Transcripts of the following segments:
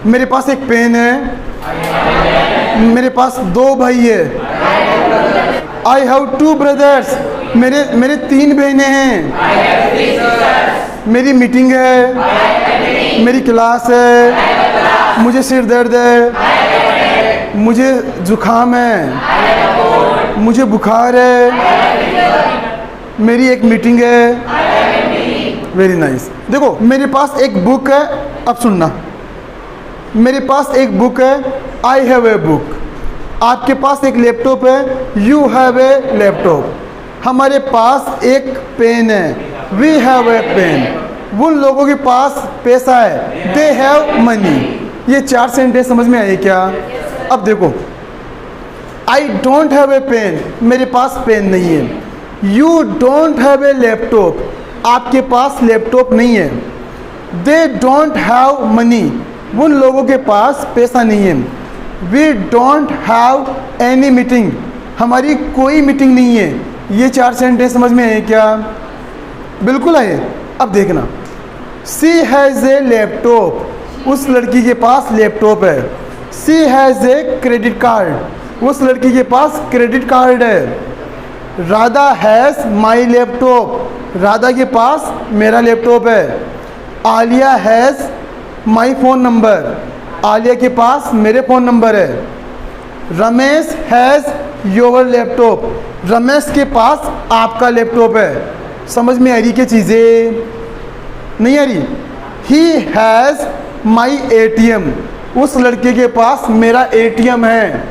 मेरे पास एक पेन है, मेरे पास 2 भाई है। आई हैव 2 ब्रदर्स, मेरे 3 बहनें हैं। मेरी मीटिंग है, मेरी क्लास है, मुझे सिर दर्द है, मुझे जुखाम है, मुझे बुखार है, मेरी एक मीटिंग है। Very nice. देखो मेरे पास एक बुक है, अब सुनना, मेरे पास एक बुक है, आई हैव ए बुक। आपके पास एक लैपटॉप है, यू हैव ए लैपटॉप। हमारे पास एक पेन है, वी हैव ए पेन। उन लोगों के पास पैसा है, दे हैव मनी। ये 4 सेंटेंस समझ में आए क्या? अब देखो, I don't have a pen, मेरे पास पेन नहीं है। You don't have a laptop, आपके पास लैपटॉप नहीं है। दे डोंट हैव मनी, उन लोगों के पास पैसा नहीं है। We don't have any meeting, हमारी कोई मीटिंग नहीं है। ये 4 सेंटेंस समझ में आए क्या? बिल्कुल आए। अब देखना, सी हैज़ ए लैपटॉप, उस लड़की के पास लैपटॉप है। सी हैज़ ए क्रेडिट कार्ड, उस लड़की के पास क्रेडिट कार्ड है। Radha has my laptop, Radha के पास मेरा लैपटॉप है। Alia has my phone number, Alia के पास मेरे फ़ोन नंबर है। Ramesh has your laptop, Ramesh के पास आपका लैपटॉप है। समझ में आ रही क्या चीज़ें? नहीं आ रही? ही हैज़ माई ATM, उस लड़के के पास मेरा ATM है।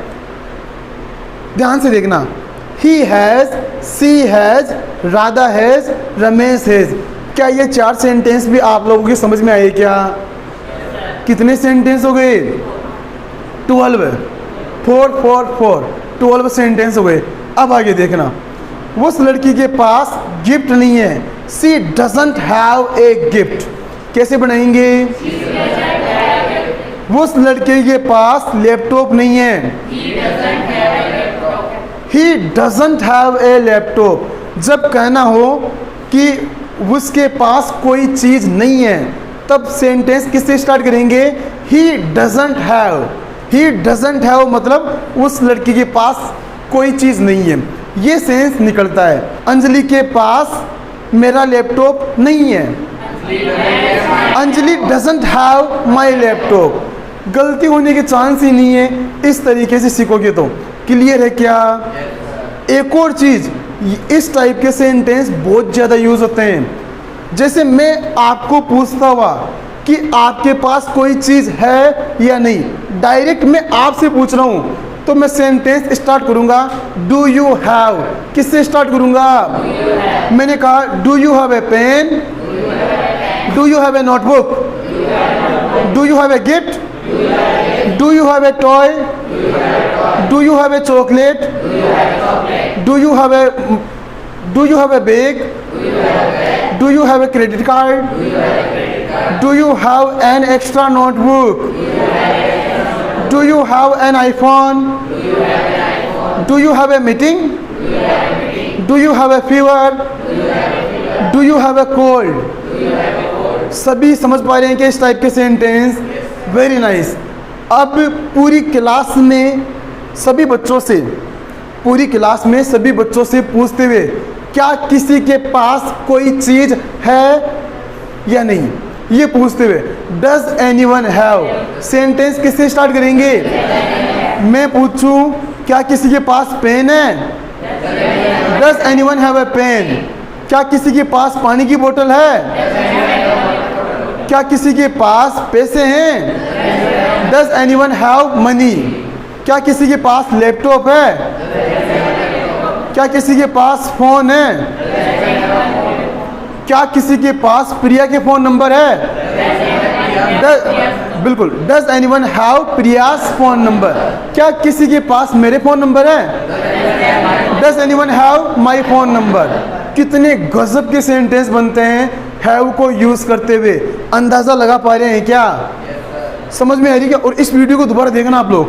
ध्यान से देखना, he has, she has, Radha has, Ramesh has. क्या ये 4 सेंटेंस भी आप लोगों की समझ में आए क्या? कितने सेंटेंस हो गए? 12। 4 4 4 12 सेंटेंस हो गए। अब आगे देखना, उस लड़की के पास गिफ्ट नहीं है। सी डजंट हैव ए गिफ्ट, कैसे बनाएंगे? उस लड़के के पास लैपटॉप नहीं है। He doesn't have a laptop. जब कहना हो कि उसके पास कोई चीज़ नहीं है, तब सेंटेंस किससे स्टार्ट करेंगे? He doesn't have. He doesn't have मतलब उस लड़की के पास कोई चीज़ नहीं है, ये सेंस निकलता है। अंजलि के पास मेरा लैपटॉप नहीं है। Anjali doesn't have my laptop. गलती होने के चांस ही नहीं है। इस तरीके से सीखोगे तो क्लियर है क्या? एक और चीज़, इस टाइप के सेंटेंस बहुत ज़्यादा यूज़ होते हैं। जैसे मैं आपको पूछता हुआ कि आपके पास कोई चीज़ है या नहीं, डायरेक्ट मैं आपसे पूछ रहा हूँ, तो मैं सेंटेंस स्टार्ट करूँगा डू यू हैव। किससे स्टार्ट करूँगा? मैंने कहा do you have a pen, do you have a notebook, do you have a gift, do you have a toy, do you have a chocolate, do you have a bag, do you have a credit card, do you have an extra notebook, do you have an iPhone, do you have a meeting, do you have A fever, do you have A cold. सभी समझ पा रहे हैं कि इस type के sentence? Very nice. अब पूरी क्लास में सभी बच्चों से, पूरी क्लास में सभी बच्चों से पूछते हुए, क्या किसी के पास कोई चीज़ है या नहीं, ये पूछते हुए, डज एनीवन हैव। सेंटेंस किससे स्टार्ट करेंगे? मैं पूछूं क्या किसी के पास पेन है? Does anyone have a pen. क्या किसी के पास पानी की बोतल है? क्या किसी के पास पैसे हैं? Does anyone have money. क्या किसी के पास लैपटॉप है? क्या किसी के पास फ़ोन है? क्या किसी के पास प्रिया के फ़ोन नंबर है? बिल्कुल। Does anyone have Priya's phone number. क्या किसी के पास मेरे फ़ोन नंबर है? Does anyone have my phone number. कितने गजब के सेंटेंस बनते हैं हैव को यूज़ करते हुए। अंदाज़ा लगा पा रहे हैं क्या? समझ में आ रही क्या? और इस वीडियो को दोबारा देखना आप लोग,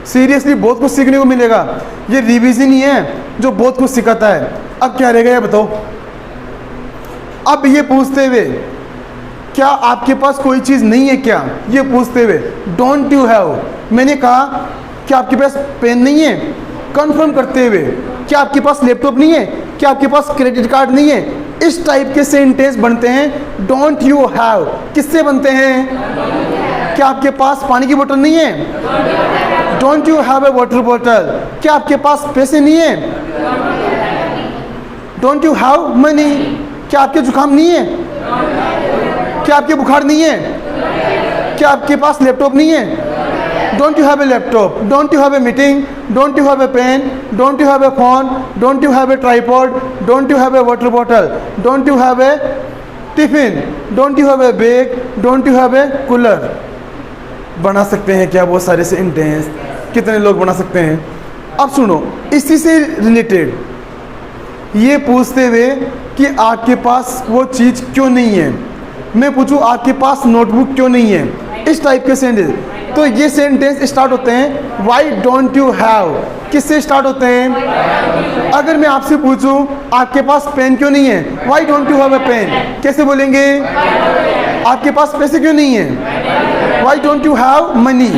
सीरियसली बहुत कुछ सीखने को मिलेगा। ये रिवीजन ही है जो बहुत कुछ सिखाता है। अब क्या रहेगा ये बताओ? अब ये पूछते हुए क्या आपके पास कोई चीज़ नहीं है क्या, ये पूछते हुए डोंट यू हैव। मैंने कहा क्या आपके पास पेन नहीं है, कंफर्म करते हुए क्या आपके पास लैपटॉप नहीं है, क्या आपके पास क्रेडिट कार्ड नहीं है। इस टाइप के सेंटेंस बनते हैं डोंट यू हैव। किससे बनते हैं? क्या आपके पास पानी की बोतल नहीं है, don't you have a water bottle. क्या आपके पास पैसे नहीं है, डोंट यू हैव मनी। क्या आपके जुकाम नहीं है, क्या आपके बुखार नहीं है, क्या आपके पास लैपटॉप नहीं है, don't you have a laptop. Don't you have a meeting, don't you have a pen, don't you have a phone, don't you have a tripod, don't you have a water bottle, don't you have a tiffin, don't you have a bag, don't you have a cooler. बना सकते हैं क्या बहुत सारे sentence, कितने लोग बना सकते हैं। अब सुनो, इसी से रिलेटेड ये पूछते हुए कि आपके पास वो चीज़ क्यों नहीं है, मैं पूछूं आपके पास नोटबुक क्यों नहीं है, इस टाइप के सेंटेंस। तो ये सेंटेंस स्टार्ट होते हैं वाई डोंट यू हैव। किससे स्टार्ट होते हैं? अगर मैं आपसे पूछूं आपके पास पेन क्यों नहीं है, why don't you have a pen, कैसे बोलेंगे? आपके पास पैसे क्यों नहीं है, why don't you have money,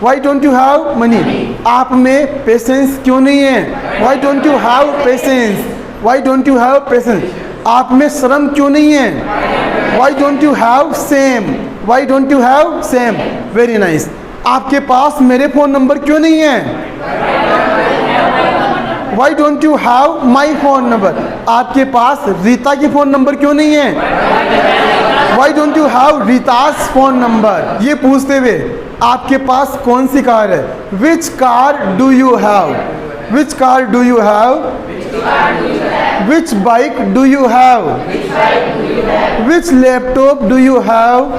why don't you have money. आप में पेशेंस क्यों नहीं है, why don't you have patience, why don't you have patience. आप में शर्म क्यों नहीं है, why don't you have shame, why don't you have shame. Very nice. आपके पास मेरे फ़ोन नंबर क्यों नहीं है, why don't you have my phone number. आपके पास रीता की फ़ोन नंबर क्यों नहीं है, why don't you have Rita's phone number. ये पूछते हुए आपके पास कौन सी कार है, which car do you have, which car do you have, which bike do you have, which laptop do you have,